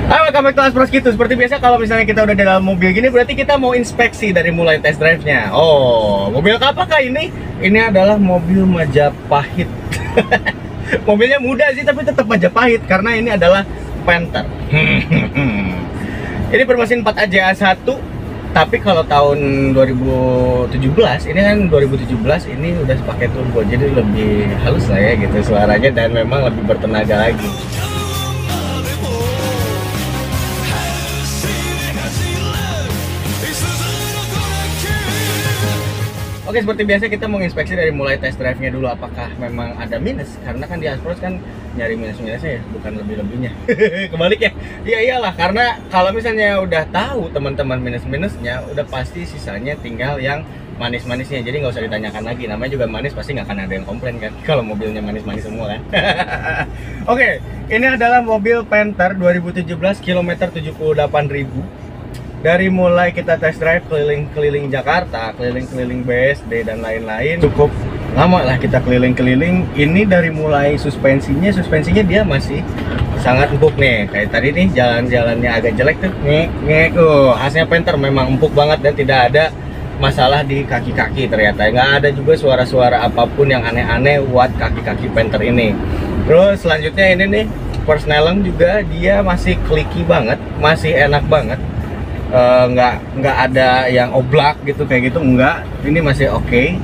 Halo, welcome back to Aspros Gitu. Seperti biasa kalau misalnya kita udah di dalam mobil gini, berarti kita mau inspeksi dari mulai test drive-nya. Oh, mobil apakah ini? Ini adalah mobil Majapahit. Mobilnya muda sih, tapi tetap Majapahit karena ini adalah Panther. Ini bermesin 4 AJA1. Tapi kalau tahun 2017, ini kan 2017 ini udah pakai turbo, jadi lebih halus lah ya gitu suaranya dan memang lebih bertenaga lagi. Oke, seperti biasa kita mau inspeksi dari mulai test drive-nya dulu apakah memang ada minus, karena kan di Aspros kan nyari minus-minusnya ya, bukan lebih-lebihnya. Kebalik ya. Iya iyalah, karena kalau misalnya udah tahu teman-teman minus-minusnya, udah pasti sisanya tinggal yang manis-manisnya. Jadi nggak usah ditanyakan lagi, namanya juga manis pasti nggak akan ada yang komplain kan kalau mobilnya manis-manis semua kan. Oke, ini adalah mobil Panther 2017 kilometer 78.000. Dari mulai kita test drive keliling-keliling Jakarta, keliling-keliling BSD dan lain-lain, cukup lama lah kita keliling-keliling. Ini dari mulai suspensinya dia masih sangat empuk nih. Kayak tadi nih jalan-jalannya agak jelek tuh, ngek. Khasnya Panther memang empuk banget dan tidak ada masalah di kaki-kaki ternyata. Nggak ada juga suara-suara apapun yang aneh-aneh buat kaki-kaki Panther ini. Terus selanjutnya ini nih, persneleng juga dia masih clicky banget, masih enak banget. Nggak ada yang oblak gitu kayak gitu, enggak, ini masih oke.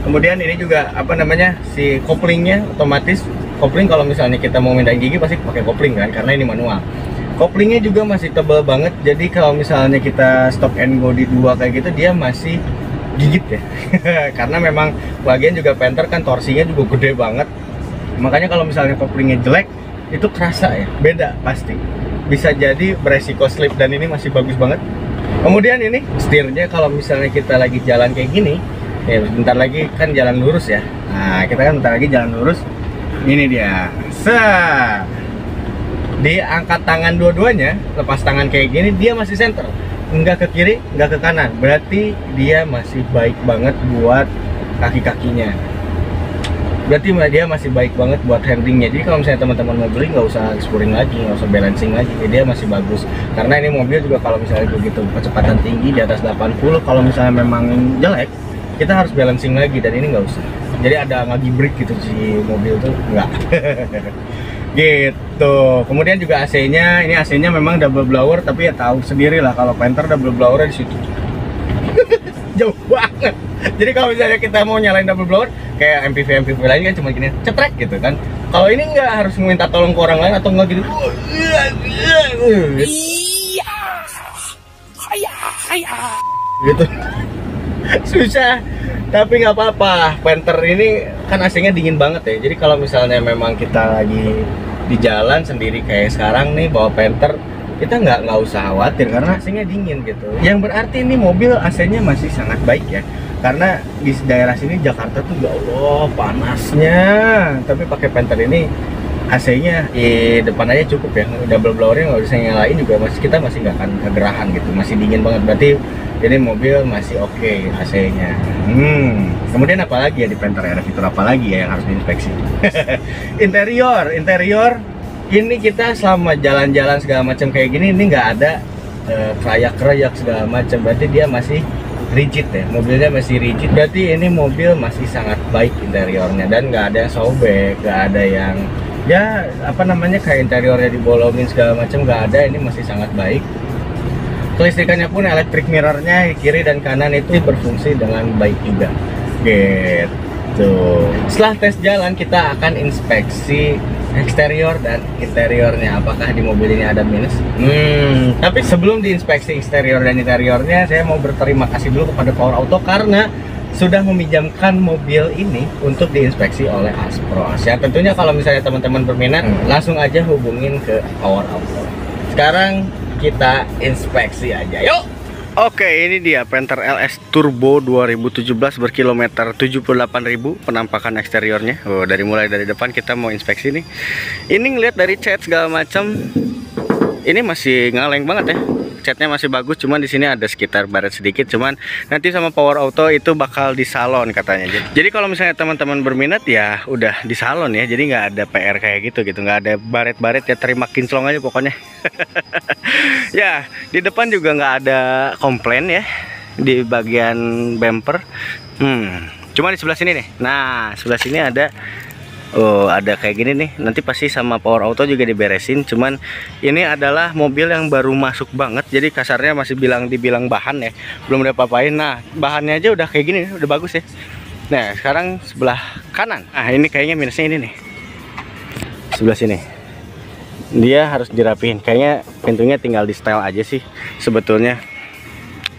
Kemudian ini juga apa namanya, si koplingnya otomatis. Kopling kalau misalnya kita mau mindahin gigi pasti pakai kopling kan, karena ini manual. Koplingnya juga masih tebal banget, jadi kalau misalnya kita stop and go di dua kayak gitu dia masih gigit ya. Karena memang bagian juga Panther kan torsinya juga gede banget, makanya kalau misalnya koplingnya jelek itu kerasa ya, beda pasti. Bisa jadi beresiko slip, dan ini masih bagus banget. Kemudian ini setirnya kalau misalnya kita lagi jalan kayak gini ya, bentar lagi kan jalan lurus ya. Nah, kita kan bentar lagi jalan lurus. Ini dia. Diangkat tangan dua-duanya, lepas tangan kayak gini dia masih center. Enggak ke kiri, enggak ke kanan. Berarti dia masih baik banget buat kaki-kakinya. Berarti dia masih baik banget buat handlingnya. Jadi kalau misalnya teman-teman mau beli, nggak usah exploring lagi, nggak usah balancing lagi. Jadi dia masih bagus. Karena ini mobil juga kalau misalnya begitu kecepatan tinggi di atas 80, kalau misalnya memang jelek, kita harus balancing lagi, dan ini nggak usah. Jadi ada ngagi-break gitu si mobil tuh, nggak. Gitu. Kemudian juga AC-nya, ini AC-nya memang double blower, tapi ya tahu sendiri lah kalau Panther double blower di situ. Jauh banget. Jadi kalau misalnya kita mau nyalain double blower kayak MPV lain kan cuma gini cetrek gitu kan. Kalau ini nggak, harus minta tolong ke orang lain atau nggak gini. Gitu. Susah. Tapi nggak apa-apa. Panther ini kan AC-nya dingin banget ya. Jadi kalau misalnya memang kita lagi di jalan sendiri kayak sekarang nih bawa Panther, kita nggak usah khawatir karena AC-nya dingin gitu. Yang berarti ini mobil AC-nya masih sangat baik ya. Karena di daerah sini Jakarta tuh ya Allah panasnya. Tapi pakai Panther ini AC-nya di depan aja cukup ya. Double blowernya nggak bisa nyalain juga, kita masih nggak akan kegerahan gitu. Masih dingin banget, berarti ini mobil masih oke AC-nya. Kemudian apalagi ya di Panther, ada fitur apa lagi ya yang harus diinspeksi? Interior ini kita selama jalan-jalan segala macam kayak gini, ini nggak ada kerayak-kerayak segala macam. Berarti dia masih rigid ya, mobilnya masih rigid. Berarti ini mobil masih sangat baik interiornya, dan nggak ada yang sobek, nggak ada yang ya apa namanya kayak interiornya dibolongin segala macam, nggak ada. Ini masih sangat baik. Kelistrikannya pun electric mirrornya kiri dan kanan itu berfungsi dengan baik juga. Gitu. Setelah tes jalan kita akan inspeksi eksterior dan interiornya, apakah di mobil ini ada minus. Tapi sebelum diinspeksi eksterior dan interiornya, saya mau berterima kasih dulu kepada Power Auto karena sudah meminjamkan mobil ini untuk diinspeksi oleh Aspros. Ya tentunya kalau misalnya teman-teman berminat, langsung aja hubungin ke Power Auto. Sekarang kita inspeksi aja, yuk. Oke, ini dia Panther LS Turbo 2017 berkilometer 78.000 penampakan eksteriornya. Dari depan kita mau inspeksi nih. Ini ngeliat dari cat segala macam, ini masih ngaleng banget ya. catnya masih bagus, cuman di sini ada sekitar baret sedikit. Cuman nanti sama Power Auto itu bakal di salon katanya. Jadi kalau misalnya teman-teman berminat ya udah di salon ya. Jadi nggak ada PR kayak gitu, nggak ada baret-baret ya, terima kinclong aja pokoknya. Ya, di depan juga nggak ada komplain ya di bagian bumper. Cuma di sebelah sini nih. Nah, sebelah sini ada. Oh, ada kayak gini nih. Nanti pasti sama Power Auto juga diberesin. Cuman ini adalah mobil yang baru masuk banget. Jadi kasarnya masih dibilang bahan ya. Belum ada apa-apain. Nah, bahannya aja udah kayak gini, udah bagus ya. Nah, sekarang sebelah kanan. Nah, ini kayaknya minusnya ini nih. Sebelah sini. Dia harus dirapihin. Kayaknya pintunya tinggal di setel aja sih sebetulnya.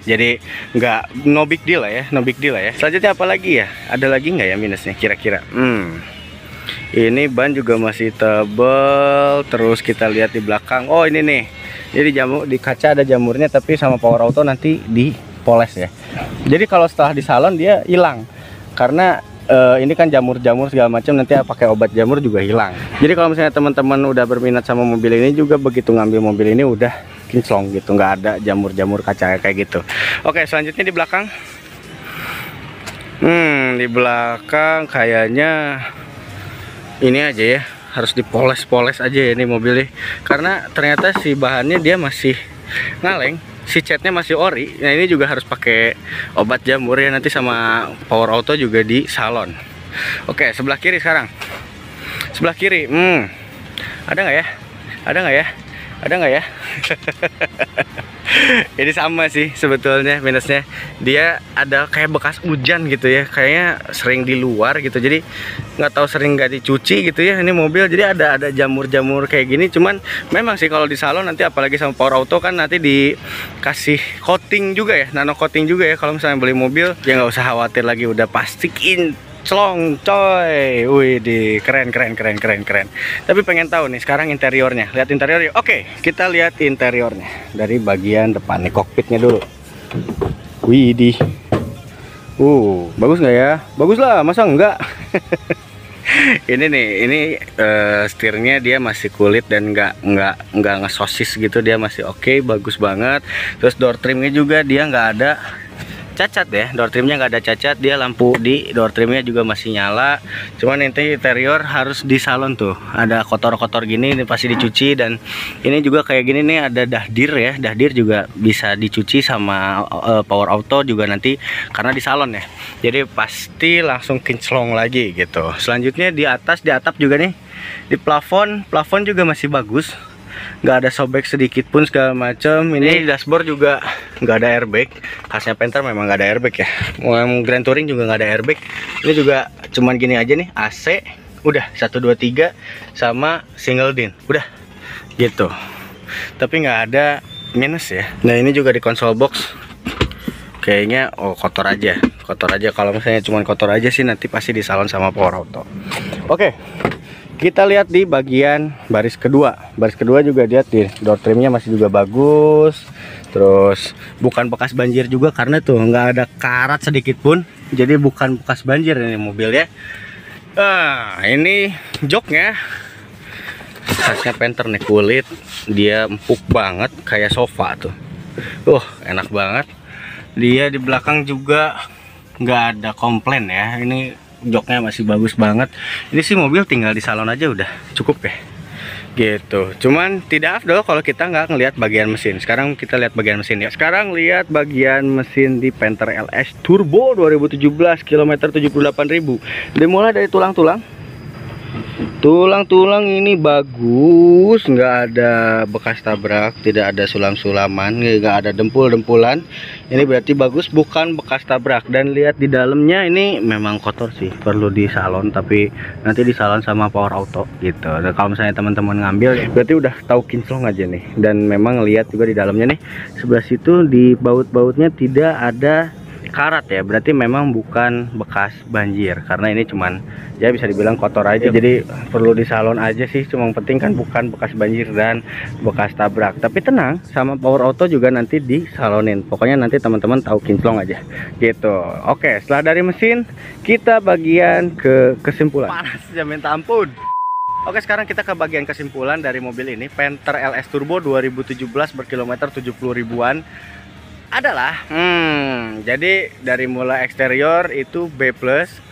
Jadi nggak, no big deal lah ya, no big deal lah ya. Selanjutnya apa lagi ya? Ada lagi nggak ya minusnya kira-kira? Ini ban juga masih tebel. Terus kita lihat di belakang. Oh, ini nih. Jadi di kaca ada jamurnya, tapi sama Power Auto nanti dipoles ya. Jadi kalau setelah di salon dia hilang. Karena ini kan jamur-jamur segala macam, nanti pakai obat jamur juga hilang. Jadi kalau misalnya teman-teman udah berminat sama mobil ini juga, begitu ngambil mobil ini udah kinclong gitu, nggak ada jamur-jamur kaca kayak gitu. Oke, selanjutnya di belakang. Di belakang kayaknya ini aja ya, harus dipoles-poles aja ya ini mobilnya, karena ternyata si bahannya dia masih ngaleng, si catnya masih ori. Nah, ini juga harus pakai obat jamur ya, nanti sama Power Auto juga di salon. Oke, sebelah kiri sekarang. Sebelah kiri, ada nggak ya? Ada nggak ya? Ada nggak ya? Ini sama sih sebetulnya minusnya. Dia ada kayak bekas hujan gitu ya, kayaknya sering di luar gitu. Jadi nggak tahu sering nggak dicuci gitu ya ini mobil. Jadi ada jamur-jamur kayak gini. Cuman memang sih kalau di salon nanti, apalagi sama Power Auto kan nanti dikasih coating juga ya, nano coating juga ya. Kalau misalnya beli mobil ya nggak usah khawatir lagi, udah pastikin celong coy. Wih, keren. Tapi pengen tahu nih sekarang interiornya. Lihat interiornya. Oke, kita lihat interiornya dari bagian depan nih, kokpitnya dulu. Wih, bagus nggak ya? Bagus lah, masa enggak? Ini nih, setirnya dia masih kulit dan nggak ngesosis gitu, dia masih oke, bagus banget. Terus door trimnya juga dia nggak ada cacat ya, door trimnya nggak ada cacat. Dia lampu di door trimnya juga masih nyala. Cuman nanti interior harus di salon tuh, ada kotor-kotor gini, ini pasti dicuci. Dan ini juga kayak gini nih, ada dahdir ya, dahdir juga bisa dicuci sama Power Auto juga nanti karena di salon ya. Jadi pasti langsung kinclong lagi gitu. Selanjutnya di atas, di atap juga nih, di plafon juga masih bagus, nggak ada sobek sedikit pun segala macam. Ini dashboard juga nggak ada airbag, khasnya Panther memang nggak ada airbag ya. Grand Touring juga nggak ada airbag. Ini juga cuman gini aja nih, AC udah 1 2 3 sama single din udah gitu, tapi nggak ada minus ya. Nah, ini juga di console box kayaknya kotor aja. Kalau misalnya cuman kotor aja sih nanti pasti di salon sama Power Auto. Oke, kita lihat di bagian baris kedua. Baris kedua juga lihat di door trimnya masih juga bagus. Terus bukan bekas banjir juga, karena tuh nggak ada karat sedikit pun. Jadi bukan bekas banjir ini mobilnya. Ini joknya khasnya Panther nih, kulit dia empuk banget kayak sofa tuh. Enak banget. Dia di belakang juga nggak ada komplain ya. Ini joknya masih bagus banget. Ini sih mobil tinggal di salon aja udah cukup ya gitu. Cuman tidak afdol kalau kita nggak ngelihat bagian mesin. Sekarang kita lihat bagian mesin ya. Sekarang lihat bagian mesin di Panther LS Turbo 2017, kilometer 78.000. Dimulai dari tulang ini bagus, nggak ada bekas tabrak, tidak ada sulam-sulaman, nggak ada dempul-dempulan. Ini berarti bagus, bukan bekas tabrak. Dan lihat di dalamnya, ini memang kotor sih, perlu di salon, tapi nanti di salon sama Power Auto gitu. Dan kalau misalnya teman-teman ngambil berarti udah tahu kinclong aja nih. Dan memang lihat juga di dalamnya nih, sebelah situ di baut-bautnya tidak ada karat ya, berarti memang bukan bekas banjir, karena ini cuman ya bisa dibilang kotor aja. Jadi perlu di salon aja sih, cuma penting kan bukan bekas banjir dan bekas tabrak. Tapi tenang, sama Power Auto juga nanti disalonin. Pokoknya nanti teman-teman tahu kinclong aja gitu. Oke, setelah dari mesin kita bagian ke kesimpulan. Panas ya, minta ampun. Oke, sekarang kita ke bagian kesimpulan dari mobil ini. Panther LS Turbo 2017 berkilometer 70 ribuan adalah jadi dari mulai eksterior itu B+,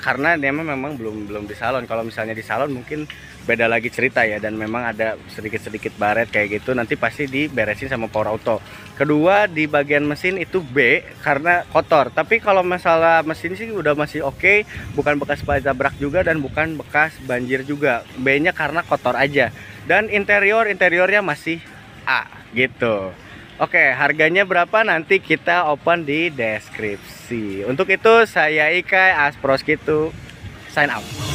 karena dia memang belum di salon. Kalau misalnya di salon mungkin beda lagi cerita ya, dan memang ada sedikit baret kayak gitu, nanti pasti diberesin sama Power Auto. Kedua, di bagian mesin itu B karena kotor, tapi kalau masalah mesin sih udah masih oke, bukan bekas tabrak juga dan bukan bekas banjir juga. B nya karena kotor aja, dan interiornya masih A gitu. Oke, harganya berapa nanti kita open di deskripsi. Untuk itu saya Ikai Asproskitu sign out.